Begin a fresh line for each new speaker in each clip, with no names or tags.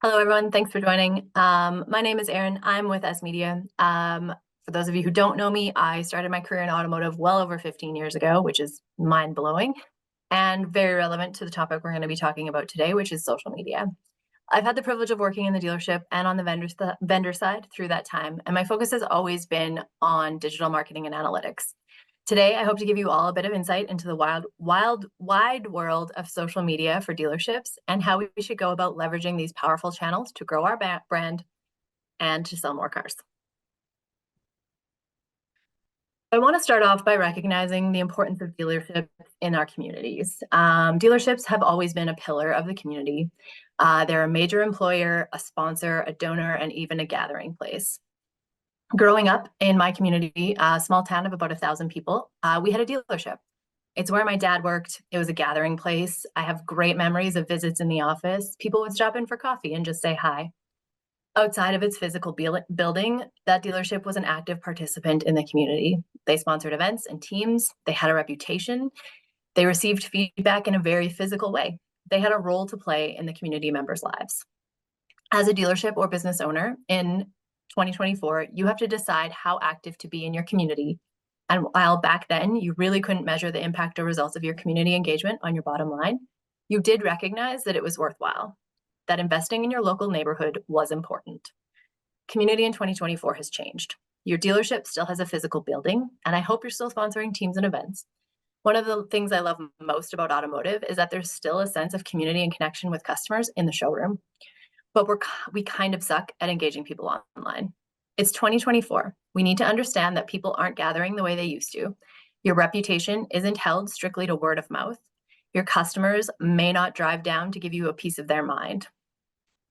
Hello, everyone. Thanks for joining. My name is Erin. I'm with S Media. For those of you who don't know me, I started my career in automotive well over 15 years ago, which is mind-blowing and very relevant to the topic we're going to be talking about today, which is social media. I've had the privilege of working in the dealership and on the vendor side through that time, and my focus has always been on digital marketing and analytics. Today, I hope to give you all a bit of insight into the wide world of social media for dealerships and how we should go about leveraging these powerful channels to grow our brand and to sell more cars. I want to start off by recognizing the importance of dealerships in our communities. Dealerships have always been a pillar of the community. They're a major employer, a sponsor, a donor, and even a gathering place. Growing up in my community, a small town of about 1,000 people, we had a dealership. It's where my dad worked. It was a gathering place. I have great memories of visits in the office. People would stop in for coffee and just say hi. Outside of its physical building, that dealership was an active participant in the community. They sponsored events and teams. They had a reputation. They received feedback in a very physical way. They had a role to play in the community members' lives. As a dealership or business owner in 2024, you have to decide how active to be in your community. And while back then you really couldn't measure the impact or results of your community engagement on your bottom line, you did recognize that it was worthwhile, that investing in your local neighborhood was important. Community in 2024 has changed. Your dealership still has a physical building, and I hope you're still sponsoring teams and events. One of the things I love most about automotive is that there's still a sense of community and connection with customers in the showroom. But we kind of suck at engaging people online. It's 2024. We need to understand that people aren't gathering the way they used to. Your reputation isn't held strictly to word of mouth. Your customers may not drive down to give you a piece of their mind.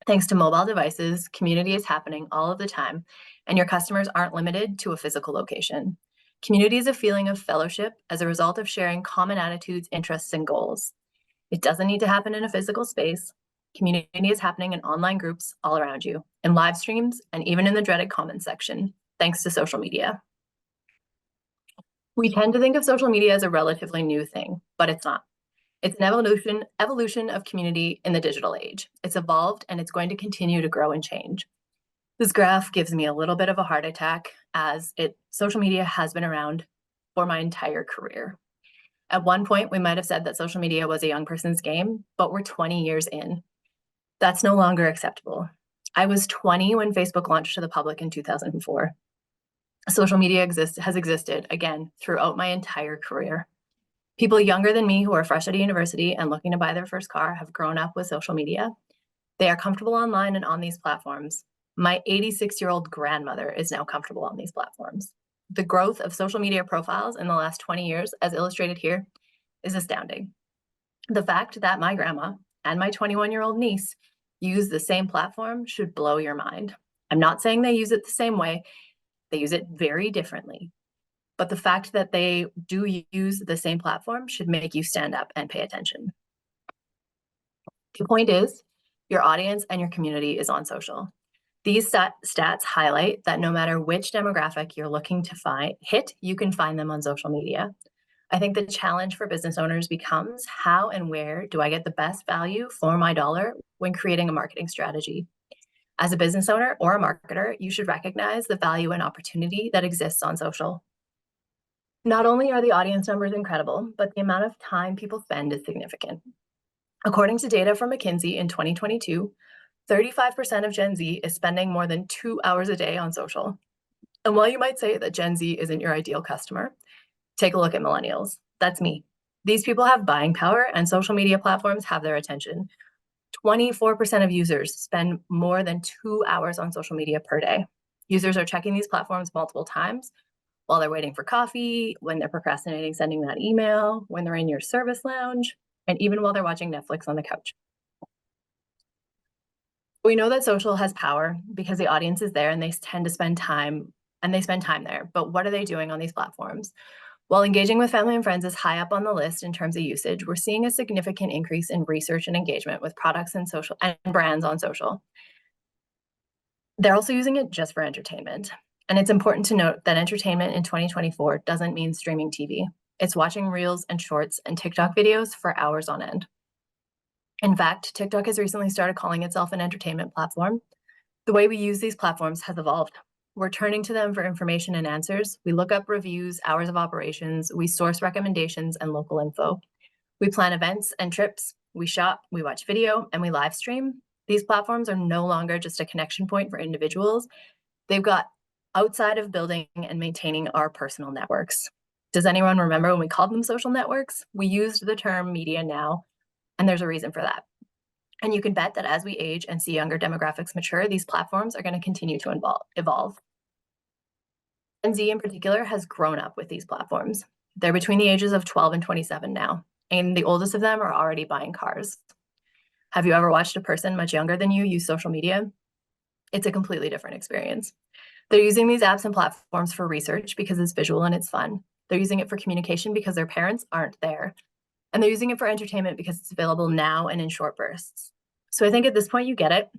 Thanks to mobile devices, community is happening all of the time, and your customers aren't limited to a physical location. Community is a feeling of fellowship as a result of sharing common attitudes, interests, and goals. It doesn't need to happen in a physical space. Community is happening in online groups all around you, in live streams, and even in the dreaded comments section, thanks to social media. We tend to think of social media as a relatively new thing, but it's not. It's an evolution of community in the digital age. It's evolved and it's going to continue to grow and change. This graph gives me a little bit of a heart attack as social media has been around for my entire career. At one point, we might have said that social media was a young person's game, but we're 20 years in. That's no longer acceptable. I was 20 when Facebook launched to the public in 2004. Social media has existed, again, throughout my entire career. People younger than me who are fresh out of university and looking to buy their first car have grown up with social media. They are comfortable online and on these platforms. My 86-year-old grandmother is now comfortable on these platforms. The growth of social media profiles in the last 20 years, as illustrated here, is astounding. The fact that my grandma and my 21-year-old niece use the same platform should blow your mind. I'm not saying they use it the same way. They use it very differently. But the fact that they do use the same platform should make you stand up and pay attention. The point is, your audience and your community is on social. These stats highlight that no matter which demographic you're looking to hit, you can find them on social media. I think the challenge for business owners becomes how and where do I get the best value for my dollar when creating a marketing strategy? As a business owner or a marketer, you should recognize the value and opportunity that exists on social. Not only are the audience numbers incredible, but the amount of time people spend is significant. According to data from McKinsey in 2022, 35% of Gen Z is spending more than 2 hours a day on social. And while you might say that Gen Z isn't your ideal customer, take a look at millennials. That's me. These people have buying power and social media platforms have their attention. 24% of users spend more than 2 hours on social media per day. Users are checking these platforms multiple times while they're waiting for coffee, when they're procrastinating sending that email, when they're in your service lounge, and even while they're watching Netflix on the couch. We know that social has power because the audience is there and they tend to spend time there. But what are they doing on these platforms? While engaging with family and friends is high up on the list in terms of usage, we're seeing a significant increase in research and engagement with products and social and brands on social. They're also using it just for entertainment. And it's important to note that entertainment in 2024 doesn't mean streaming TV. It's watching reels and shorts and TikTok videos for hours on end. In fact, TikTok has recently started calling itself an entertainment platform. The way we use these platforms has evolved. We're turning to them for information and answers. We look up reviews, hours of operations, we source recommendations and local info. We plan events and trips, we shop, we watch video, and we live stream. These platforms are no longer just a connection point for individuals. They've got outside of building and maintaining our personal networks. Does anyone remember when we called them social networks? We used the term media now, and there's a reason for that. And you can bet that as we age and see younger demographics mature, these platforms are going to continue to evolve. Gen Z in particular has grown up with these platforms. They're between the ages of 12 and 27 now, and the oldest of them are already buying cars. Have you ever watched a person much younger than you use social media? It's a completely different experience. They're using these apps and platforms for research because it's visual and it's fun. They're using it for communication because their parents aren't there. And they're using it for entertainment because it's available now and in short bursts. So I think at this point you get it.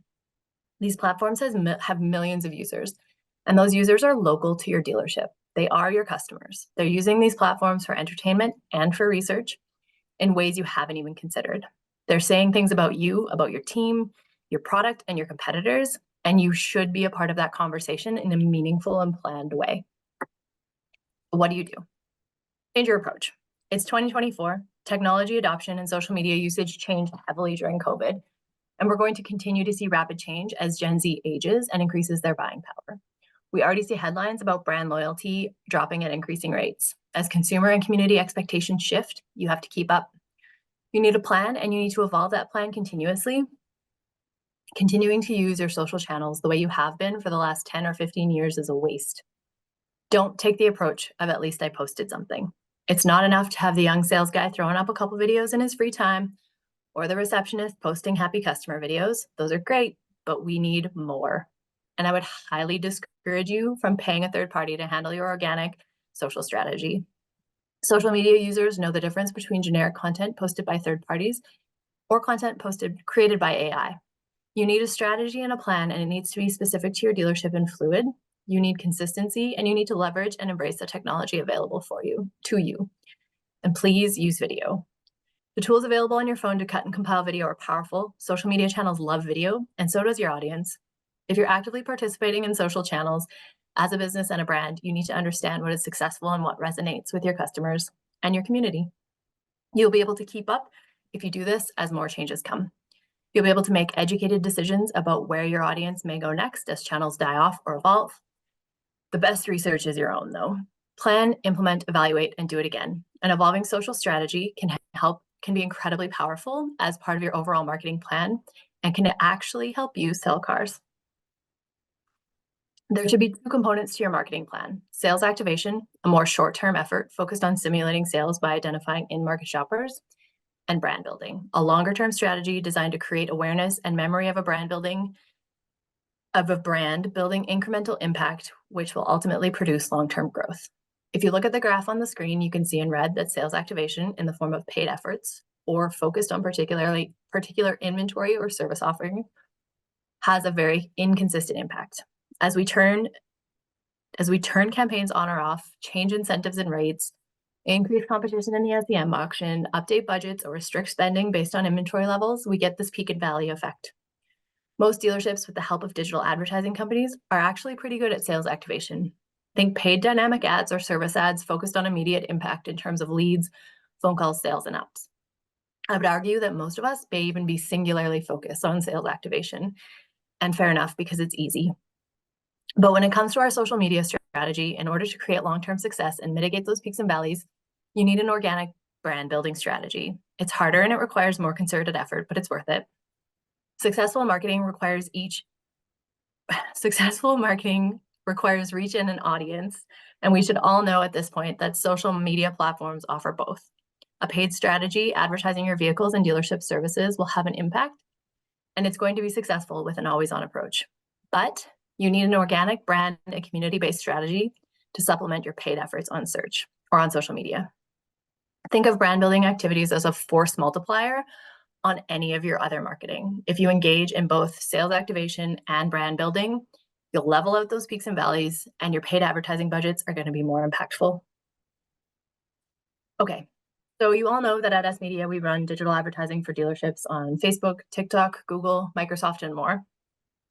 These platforms have millions of users, and those users are local to your dealership. They are your customers. They're using these platforms for entertainment and for research in ways you haven't even considered. They're saying things about you, about your team, your product, and your competitors, and you should be a part of that conversation in a meaningful and planned way. What do? Change your approach. It's 2024. Technology adoption and social media usage changed heavily during COVID, and we're going to continue to see rapid change as Gen Z ages and increases their buying power. We already see headlines about brand loyalty dropping at increasing rates. As consumer and community expectations shift, you have to keep up. You need a plan, and you need to evolve that plan continuously. Continuing to use your social channels the way you have been for the last 10 or 15 years is a waste. Don't take the approach of at least I posted something. It's not enough to have the young sales guy throwing up a couple videos in his free time or the receptionist posting happy customer videos. Those are great, but we need more. And I would highly discourage you from paying a third party to handle your organic social strategy. Social media users know the difference between generic content posted by third parties or content created by AI. You need a strategy and a plan, and it needs to be specific to your dealership and fluid. You need consistency, and you need to leverage and embrace the technology available to you. And please use video. The tools available on your phone to cut and compile video are powerful. Social media channels love video, and so does your audience. If you're actively participating in social channels as a business and a brand, you need to understand what is successful and what resonates with your customers and your community. You'll be able to keep up if you do this as more changes come. You'll be able to make educated decisions about where your audience may go next as channels die off or evolve. The best research is your own, though. Plan, implement, evaluate, and do it again. An evolving social strategy can be incredibly powerful as part of your overall marketing plan and can actually help you sell cars. There should be two components to your marketing plan: sales activation, a more short-term effort focused on simulating sales by identifying in-market shoppers, and brand building, a longer-term strategy designed to create awareness and memory of a brand building incremental impact, which will ultimately produce long-term growth. If you look at the graph on the screen, you can see in red that sales activation in the form of paid efforts or focused on particular inventory or service offering has a very inconsistent impact. As we turn campaigns on or off, change incentives and rates, increase competition in the SEM auction, update budgets, or restrict spending based on inventory levels, we get this peak and valley effect. Most dealerships, with the help of digital advertising companies, are actually pretty good at sales activation. Think paid dynamic ads or service ads focused on immediate impact in terms of leads, phone calls, sales, and ups. I would argue that most of us may even be singularly focused on sales activation, and fair enough, because it's easy. But when it comes to our social media strategy, in order to create long-term success and mitigate those peaks and valleys, you need an organic brand building strategy. It's harder and it requires more concerted effort, but it's worth it. Successful marketing requires reach in an audience, and we should all know at this point that social media platforms offer both. A paid strategy advertising your vehicles and dealership services will have an impact, and it's going to be successful with an always-on approach. But you need an organic brand and community-based strategy to supplement your paid efforts on search or on social media. Think of brand building activities as a force multiplier on any of your other marketing. If you engage in both sales activation and brand building, you'll level out those peaks and valleys, and your paid advertising budgets are going to be more impactful. Okay, So you all know that at S Media, we run digital advertising for dealerships on Facebook, TikTok, Google, Microsoft, and more.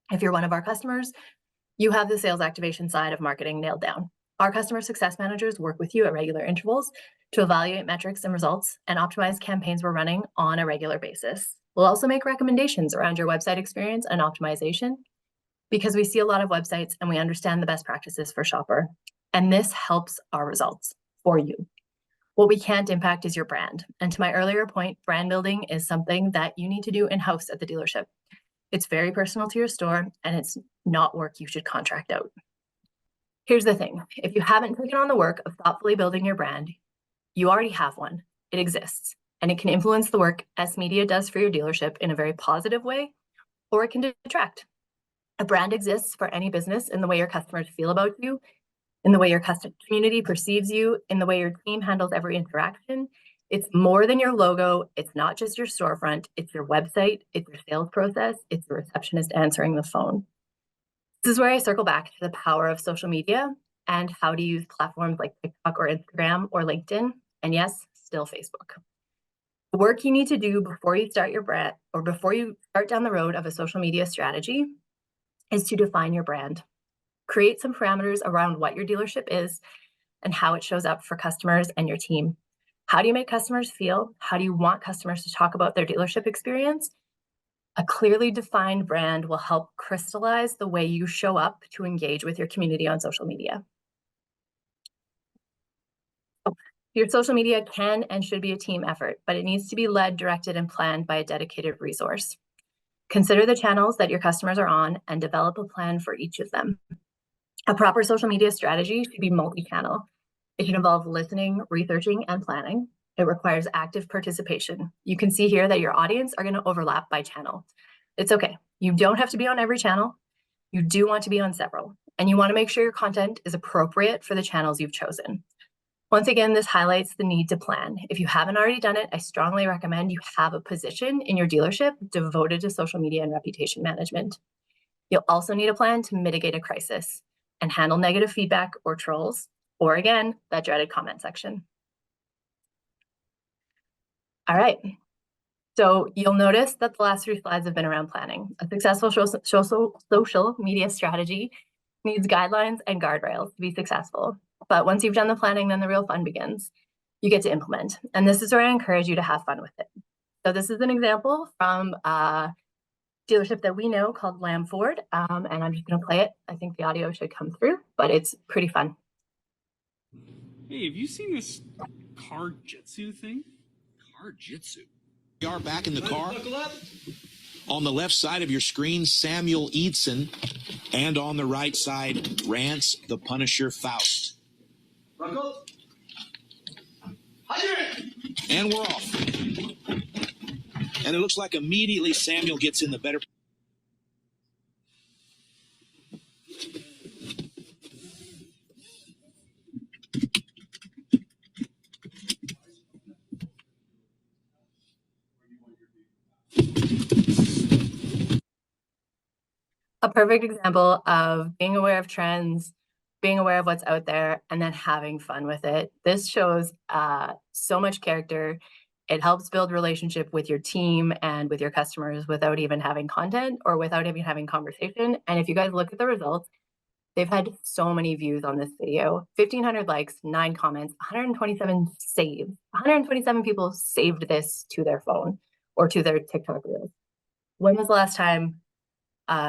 If you're one of our customers, you have the sales activation side of marketing nailed down. Our customer success managers work with you at regular intervals to evaluate metrics and results and optimize campaigns we're running on a regular basis. We'll also make recommendations around your website experience and optimization because we see a lot of websites and we understand the best practices for shopper. And this helps our results for you. What we can't impact is your brand. And to my earlier point, brand building is something that you need to do in-house at the dealership. It's very personal to your store and it's not work you should contract out. Here's the thing. If you haven't taken on the work of thoughtfully building your brand, you already have one. It exists and it can influence the work S Media does for your dealership in a very positive way, or it can detract. A brand exists for any business in the way your customers feel about you, in the way your customer community perceives you, in the way your team handles every interaction. It's more than your logo. It's not just your storefront. It's your website. It's your sales process. It's the receptionist answering the phone. This is where I circle back to the power of social media and how to use platforms like TikTok or Instagram or LinkedIn, and yes, still Facebook. The work you need to do before you start your brand or before you start down the road of a social media strategy is to define your brand. Create some parameters around what your dealership is and how it shows up for customers and your team. How do you make customers feel? How do you want customers to talk about their dealership experience? A clearly defined brand will help crystallize the way you show up to engage with your community on social media. Your social media can and should be a team effort, but it needs to be led, directed, and planned by a dedicated resource. Consider the channels that your customers are on and develop a plan for each of them. A proper social media strategy should be multi-channel. It should involve listening, researching, and planning. It requires active participation. You can see here that your audience are going to overlap by channel. It's okay. You don't have to be on every channel. You do want to be on several, and you want to make sure your content is appropriate for the channels you've chosen. Once again, this highlights the need to plan. If you haven't already done it, I strongly recommend you have a position in your dealership devoted to social media and reputation management. You'll also need a plan to mitigate a crisis and handle negative feedback or trolls, or again, that dreaded comment section. All right. So you'll notice that the last 3 slides have been around planning. A successful social media strategy needs guidelines and guardrails to be successful. But once you've done the planning, then the real fun begins. You get to implement. And this is where I encourage you to have fun with it. So this is an example from a dealership that we know called Lamb Ford. And I'm just going to play it. I think the audio should come through, but it's pretty fun.
Hey, have you seen this car jitsu thing?
Car jitsu. We are back in the car. On the left side of your screen, Samuel Eidson. And on the right side, Rance the Punisher Faust. And we're off. And it looks like immediately Samuel gets in the better.
A perfect example of being aware of trends, being aware of what's out there, and then having fun with it. This shows so much character. It helps build relationship with your team and with your customers without even having content or without even having conversation. And if you guys look at the results, they've had so many views on this video, 1,500 likes, 9 comments, 127 saves. 127 people saved this to their phone or to their TikTok reels. When was the last time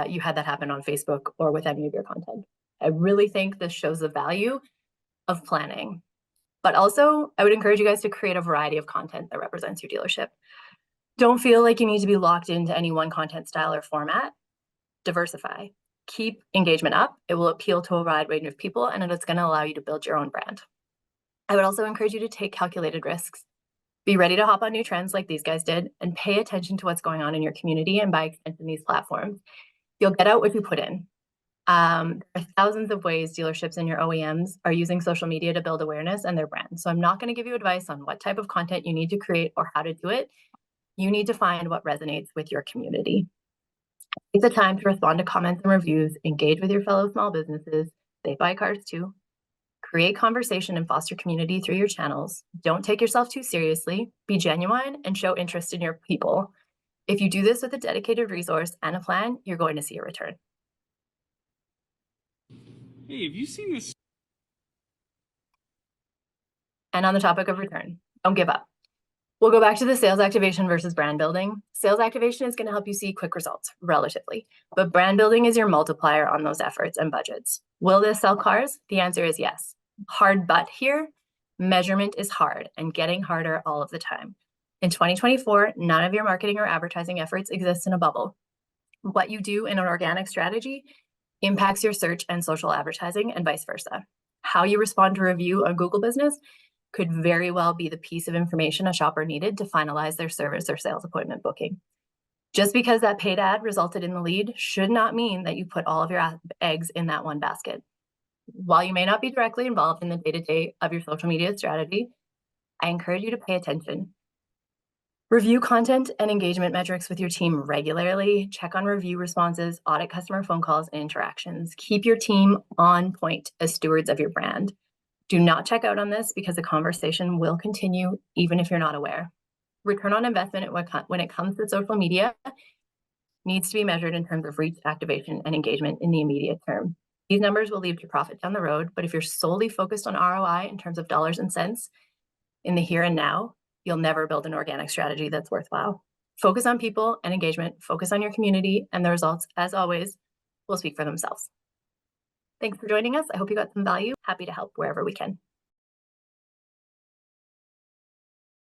you had that happen on Facebook or with any of your content? I really think this shows the value of planning. But also, I would encourage you guys to create a variety of content that represents your dealership. Don't feel like you need to be locked into any one content style or format. Diversify. Keep engagement up. It will appeal to a wide range of people, and it's going to allow you to build your own brand. I would also encourage you to take calculated risks. Be ready to hop on new trends like these guys did, and pay attention to what's going on in your community and by extension these platforms. You'll get out what you put in. There are thousands of ways dealerships and your OEMs are using social media to build awareness and their brand. So I'm not going to give you advice on what type of content you need to create or how to do it. You need to find what resonates with your community. Take the time to respond to comments and reviews, engage with your fellow small businesses. They buy cars too. Create conversation and foster community through your channels. Don't take yourself too seriously. Be genuine and show interest in your people. If you do this with a dedicated resource and a plan, you're going to see a return.
Hey, have you seen this?
And on the topic of return, don't give up. We'll go back to the sales activation versus brand building. Sales activation is going to help you see quick results, relatively, but brand building is your multiplier on those efforts and budgets. Will this sell cars? The answer is yes. Hard but here, measurement is hard and getting harder all of the time. In 2024, none of your marketing or advertising efforts exist in a bubble. What you do in an organic strategy impacts your search and social advertising and vice versa. How you respond to review on Google Business could very well be the piece of information a shopper needed to finalize their service or sales appointment booking. Just because that paid ad resulted in the lead should not mean that you put all of your eggs in that one basket. While you may not be directly involved in the day-to-day of your social media strategy, I encourage you to pay attention. Review content and engagement metrics with your team regularly. Check on review responses, audit customer phone calls and interactions. Keep your team on point as stewards of your brand. Do not check out on this because the conversation will continue even if you're not aware. Return on investment when it comes to social media needs to be measured in terms of reach, activation, and engagement in the immediate term. These numbers will lead to profit down the road, but if you're solely focused on ROI in terms of dollars and cents in the here and now, you'll never build an organic strategy that's worthwhile. Focus on people and engagement, focus on your community, and the results, as always, will speak for themselves. Thanks for joining us. I hope you got some value. Happy to help wherever we can.